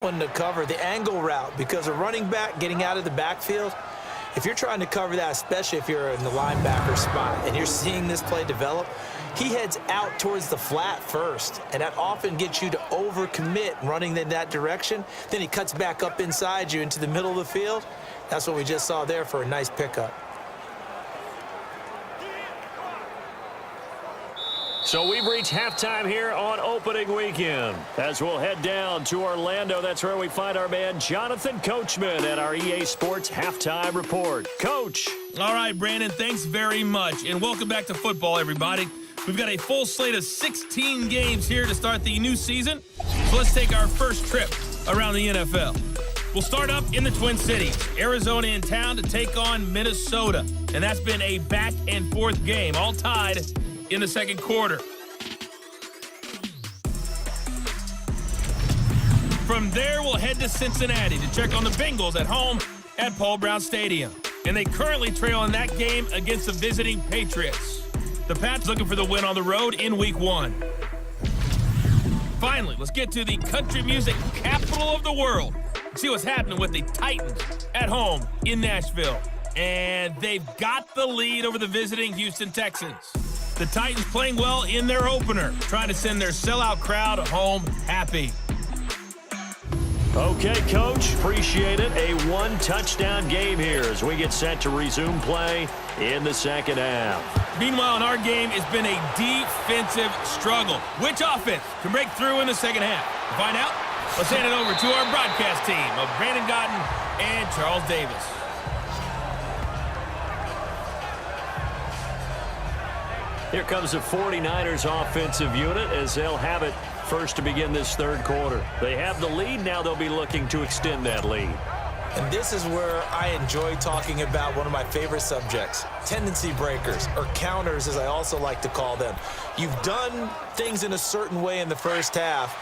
one to cover, the angle route, because a running back getting out of the backfield, if you're trying to cover that, especially if you're in the linebacker spot and you're seeing this play develop, he heads out towards the flat first, and that often gets you to overcommit running in that direction. Then he cuts back up inside you into the middle of the field. That's what we just saw there for a nice pickup. So we've reached halftime here on opening weekend. As we'll head down to Orlando, that's where we find our man Jonathan Coachman at our EA Sports Halftime Report. Coach. All right, Brandon, thanks very much. And welcome back to football, everybody. We've got a full slate of 16 games here to start the new season. So let's take our first trip around the NFL. We'll start up in the Twin Cities. Arizona in town to take on Minnesota. And that's been a back-and-forth game, all tied in the second quarter. From there, we'll head to Cincinnati to check on the Bengals at home at Paul Brown Stadium. And they currently trail in that game against the visiting Patriots. The Pats looking for the win on the road in Week 1. Finally, let's get to the country music capital of the world. See what's happening with the Titans at home in Nashville. And they've got the lead over the visiting Houston Texans. The Titans playing well in their opener, trying to send their sellout crowd home happy. Okay, Coach, appreciate it. A one-touchdown game here as we get set to resume play in the second half. Meanwhile, in our game, it's been a defensive struggle. Which offense can break through in the second half? To find out, let's hand it over to our broadcast team of Brandon Gotten and Charles Davis. Here comes the 49ers offensive unit as they'll have it first to begin this third quarter. They have the lead. Now they'll be looking to extend that lead. And this is where I enjoy talking about one of my favorite subjects, tendency breakers, or counters as I also like to call them. You've done things in a certain way in the first half,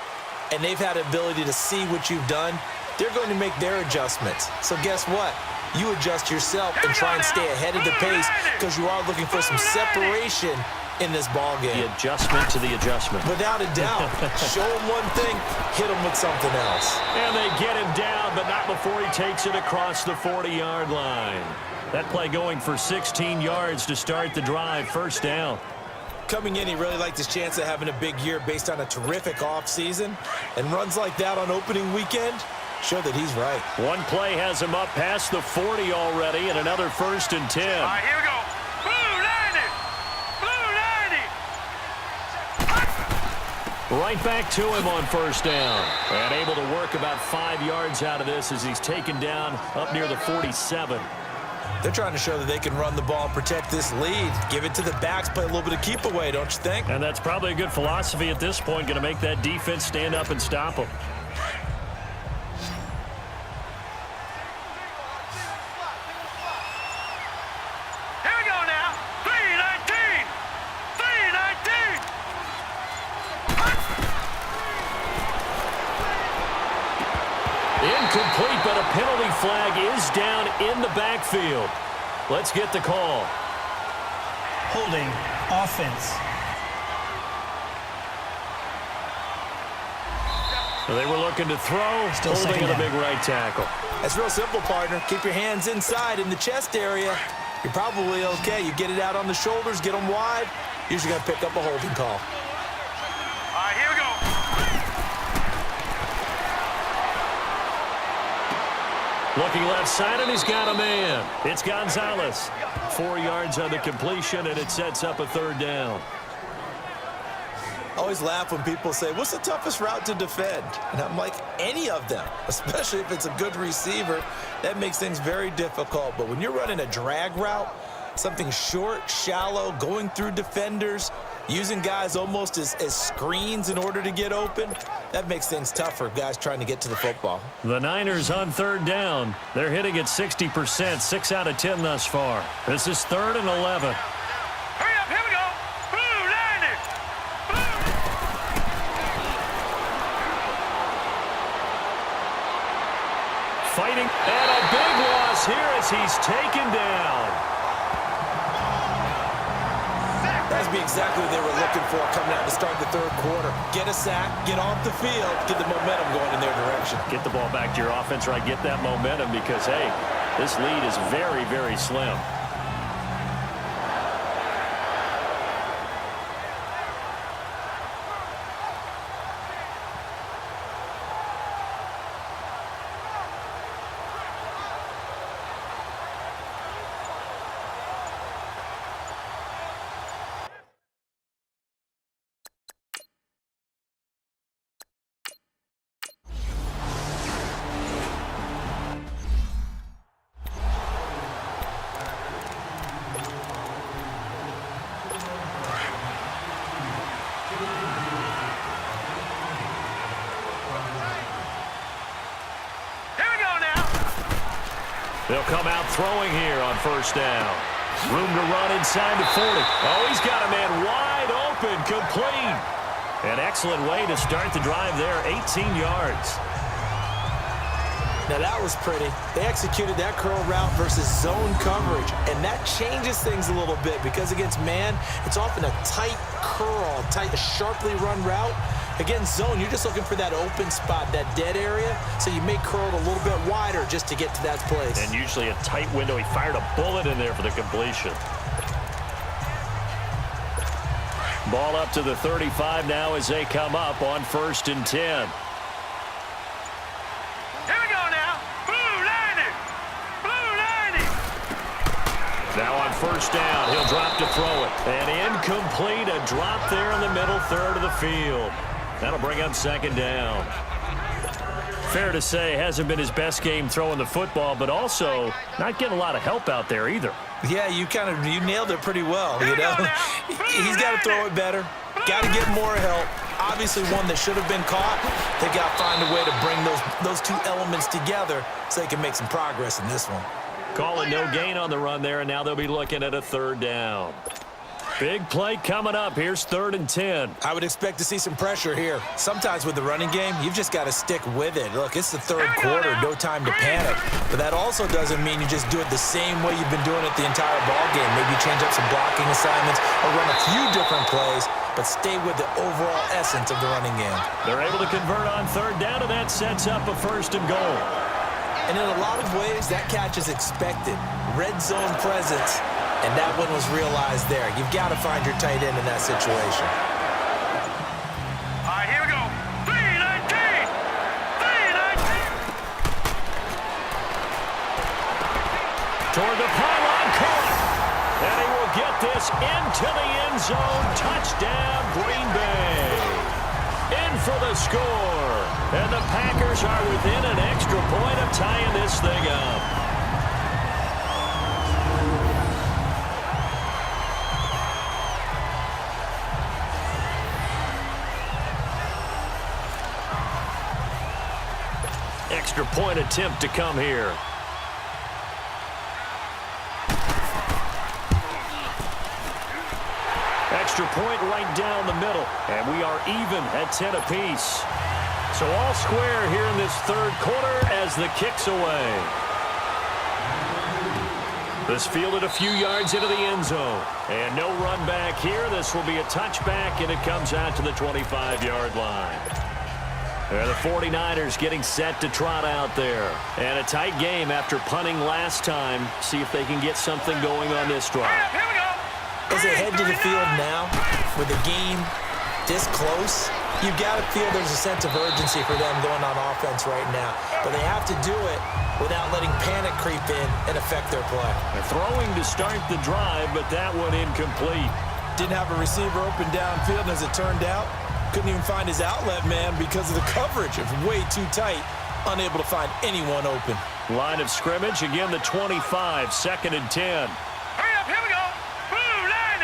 and they've had the ability to see what you've done. They're going to make their adjustments. So guess what? You adjust yourself and try and stay ahead of the pace because you are looking for some separation in this ball game. The adjustment to the adjustment. Without a doubt. Show him one thing, hit him with something else. And they get him down, but not before he takes it across the 40-yard line. That play going for 16 yards to start the drive, first down. Coming in, he really liked his chance of having a big year based on a terrific offseason. And runs like that on opening weekend show that he's right. One play has him up past the 40 already, and another 1st and 10. All right, here we go. Blue 90. Blue 90. Right back to him on first down. And able to work about 5 yards out of this as he's taken down up near the 47. They're trying to show that they can run the ball and protect this lead. Give it to the backs, play a little bit of keep away, don't you think? And that's probably a good philosophy at this point, going to make that defense stand up and stop them. Incomplete, but a penalty flag is down in the backfield. Let's get the call. Holding offense. They were looking to throw, Still holding in a down. big right tackle. That's real simple, partner. Keep your hands inside in the chest area. You're probably okay. You get it out on the shoulders, get them wide. Usually going to pick up a holding call. All right, here we go. Looking left side, and he's got a man. It's Gonzalez. 4 yards on the completion, and it sets up a third down. I always laugh when people say, what's the toughest route to defend? And I'm like, any of them, especially if it's a good receiver. That makes things very difficult. But when you're running a drag route, something short, shallow, going through defenders, using guys almost as screens in order to get open, that makes things tough for guys trying to get to the football. The Niners on third down. They're hitting at 60%, 6 out of 10 thus far. This is 3rd and 11. Hurry up, here we go. Blue 90. Fighting, and a big loss here as he's taken down. That's must be exactly what they were looking for coming out to start the third quarter. Get a sack, get off the field, get the momentum going in their direction. Get the ball back to your offense, right? Get that momentum because, hey, this lead is very, very slim. They'll come out throwing here on first down. Room to run inside the 40. Oh, he's got a man wide open, complete. An excellent way to start the drive there, 18 yards. Now that was pretty. They executed that curl route versus zone coverage, and that changes things a little bit because against man, it's often a tight curl, a sharply run route. Against zone, you're just looking for that open spot, that dead area, so you may curl it a little bit wider just to get to that place. And usually a tight window. He fired a bullet in there for the completion. Ball up to the 35 now as they come up on 1st and 10. Here we go now. Blue line. Blue line. Now on 1st down, he'll drop to throw it. And incomplete, a drop there in the middle third of the field. That'll bring up 2nd down. Fair to say, hasn't been his best game throwing the football, but also not getting a lot of help out there either. Yeah, you nailed it pretty well, you know. He's got to throw it better. Got to get more help. Obviously one that should have been caught. They got to find a way to bring those two elements together so they can make some progress in this one. Calling no gain on the run there, and now they'll be looking at a 3rd down. Big play coming up. Here's 3rd and 10. I would expect to see some pressure here. Sometimes with the running game, you've just got to stick with it. Look, it's the 3rd quarter, no time to panic. But that also doesn't mean you just do it the same way you've been doing it the entire ball game. Maybe change up some blocking assignments or run a few different plays, but stay with the overall essence of the running game. They're able to convert on 3rd down, and that sets up a 1st and goal. And in a lot of ways, that catch is expected. Red zone presence. And that one was realized there. You've got to find your tight end in that situation. All right, here we go. 3-19. 3-19. Toward the pylon, caught. And he will get this into the end zone. Touchdown, Green Bay. In for the score. And the Packers are within an extra point of tying this thing up. Extra point attempt to come here. Extra point right down the middle. And we are even at 10 apiece. So all square here in this 3rd quarter as the kick's away. This fielded a few yards into the end zone. And no run back here. This will be a touchback, and it comes out to the 25-yard line. The 49ers getting set to trot out there. And a tight game after punting last time. See if they can get something going on this drive. Here we go. As they head to the field now, with the game this close, you've got to feel there's a sense of urgency for them going on offense right now. But they have to do it without letting panic creep in and affect their play. They're throwing to start the drive, but that one incomplete. Didn't have a receiver open downfield, and as it turned out, couldn't even find his outlet man because of the coverage. It was way too tight, unable to find anyone open. Line of scrimmage, again the 25, 2nd and 10. Hurry up, here we go. Blue line.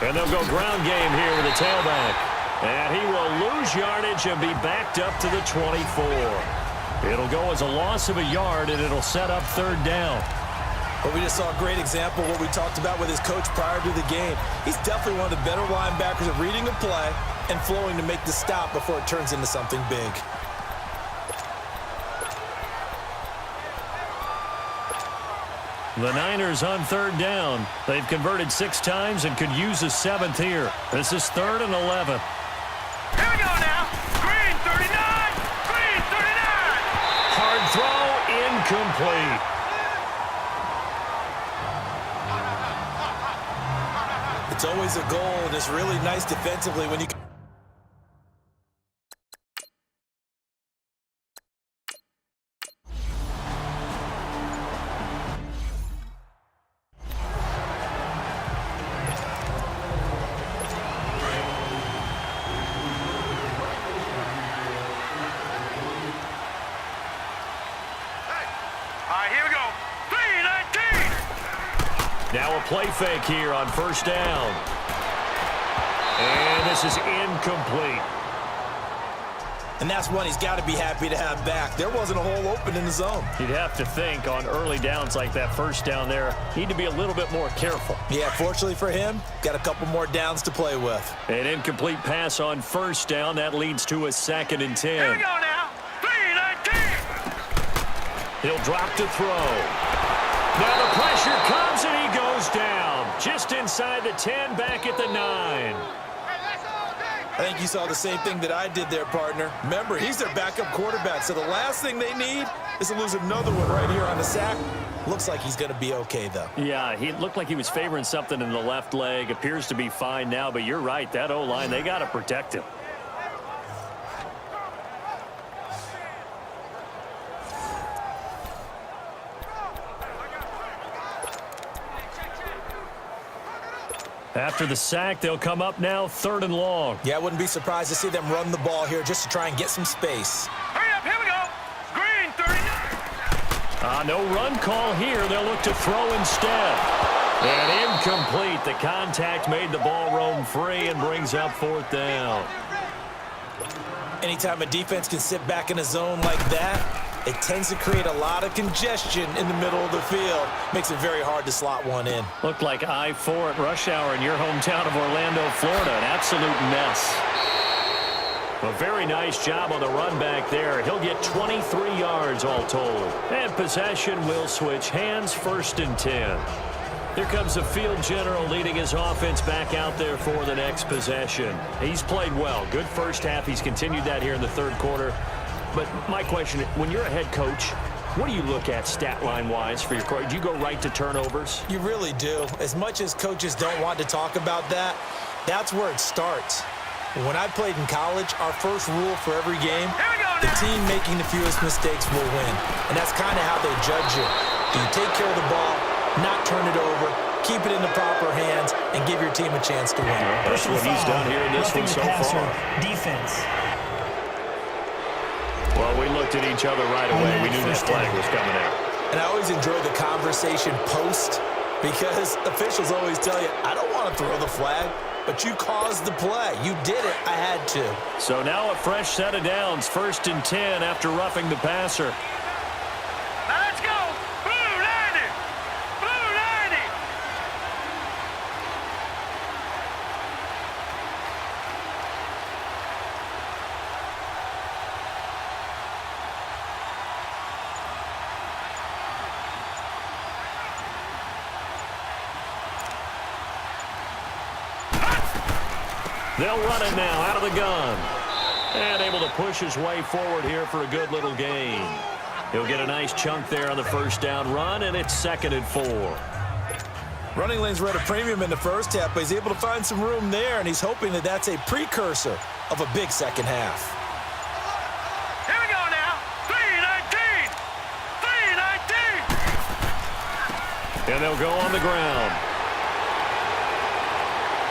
And they'll go ground game here with a tailback. And he will lose yardage and be backed up to the 24. It'll go as a loss of a yard, and it'll set up 3rd down. But we just saw a great example of what we talked about with his coach prior to the game. He's definitely one of the better linebackers at reading a play and flowing to make the stop before it turns into something big. The Niners on third down. They've converted 6 times and could use a 7th here. This is 3rd and 11. Here we go now. Green 39. Green 39. Hard throw, incomplete. It's always a goal, and it's really nice defensively when you can. All right, here we go. 319. Now a play fake here on first down. And this is incomplete. And that's one he's got to be happy to have back. There wasn't a hole open in the zone. You'd have to think on early downs like that first down there, need to be a little bit more careful. Yeah, fortunately for him, got a couple more downs to play with. An incomplete pass on first down. That leads to a 2nd and 10. Here we go now. 319. He'll drop to throw. Now the pressure comes and he goes down. Just inside the 10, back at the 9. I think you saw the same thing that I did there, partner. Remember, he's their backup quarterback, so the last thing they need is to lose another one right here on the sack. Looks like he's going to be okay, though. Yeah, he looked like he was favoring something in the left leg. Appears to be fine now, but you're right. That O-line, they got to protect him. After the sack, they'll come up now 3rd and long. Yeah, I wouldn't be surprised to see them run the ball here just to try and get some space. Hurry up, here we go. Green 39. No run call here. They'll look to throw instead. And incomplete. The contact made the ball roam free and brings up 4th down. Anytime a defense can sit back in a zone like that, it tends to create a lot of congestion in the middle of the field. Makes it very hard to slot one in. Looked like I-4 at rush hour in your hometown of Orlando, Florida. An absolute mess. A very nice job on the run back there. He'll get 23 yards all told. And possession will switch hands, 1st and 10. Here comes the field general leading his offense back out there for the next possession. He's played well. Good first half. He's continued that here in the 3rd quarter. But my question, when you're a head coach, what do you look at stat line-wise for your coach? Do you go right to turnovers? You really do. As much as coaches don't want to talk about that, that's where it starts. When I played in college, our first rule for every game, the team making the fewest mistakes will win. And that's kind of how they judge you. Do you take care of the ball, not turn it over, keep it in the proper hands, and give your team a chance to win? That's what he's done here in this one so far. Defense. Well, we looked at each other right away. We knew that flag was coming out. And I always enjoy the conversation post because officials always tell you, I don't want to throw the flag, but you caused the play. You did it. I had to. So now a fresh set of downs, 1st and 10 after roughing the passer. Now let's go. Blue 90. Blue 90. They'll run it now out of the gun. And able to push his way forward here for a good little gain. He'll get a nice chunk there on the first down run, and it's 2nd and 4. Running lanes were at a premium in the first half, but he's able to find some room there, and he's hoping that that's a precursor of a big second half. Here we go now. 319. 319. And they'll go on the ground.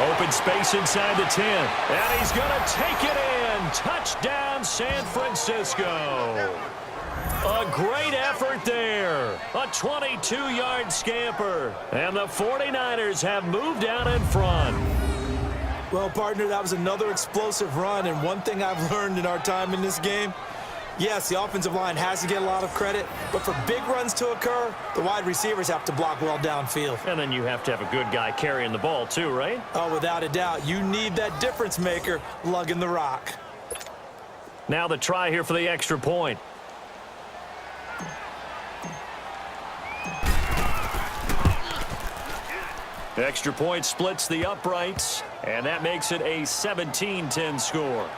Open space inside the 10. And he's going to take it in. Touchdown, San Francisco. A great effort there. A 22-yard scamper. And the 49ers have moved out in front. Well, partner, that was another explosive run, and one thing I've learned in our time in this game, yes, the offensive line has to get a lot of credit, but for big runs to occur, the wide receivers have to block well downfield. And then you have to have a good guy carrying the ball too, right? Oh, without a doubt. You need that difference maker lugging the rock. Now the try here for the extra point. Extra point splits the uprights, and that makes it a 17-10 score.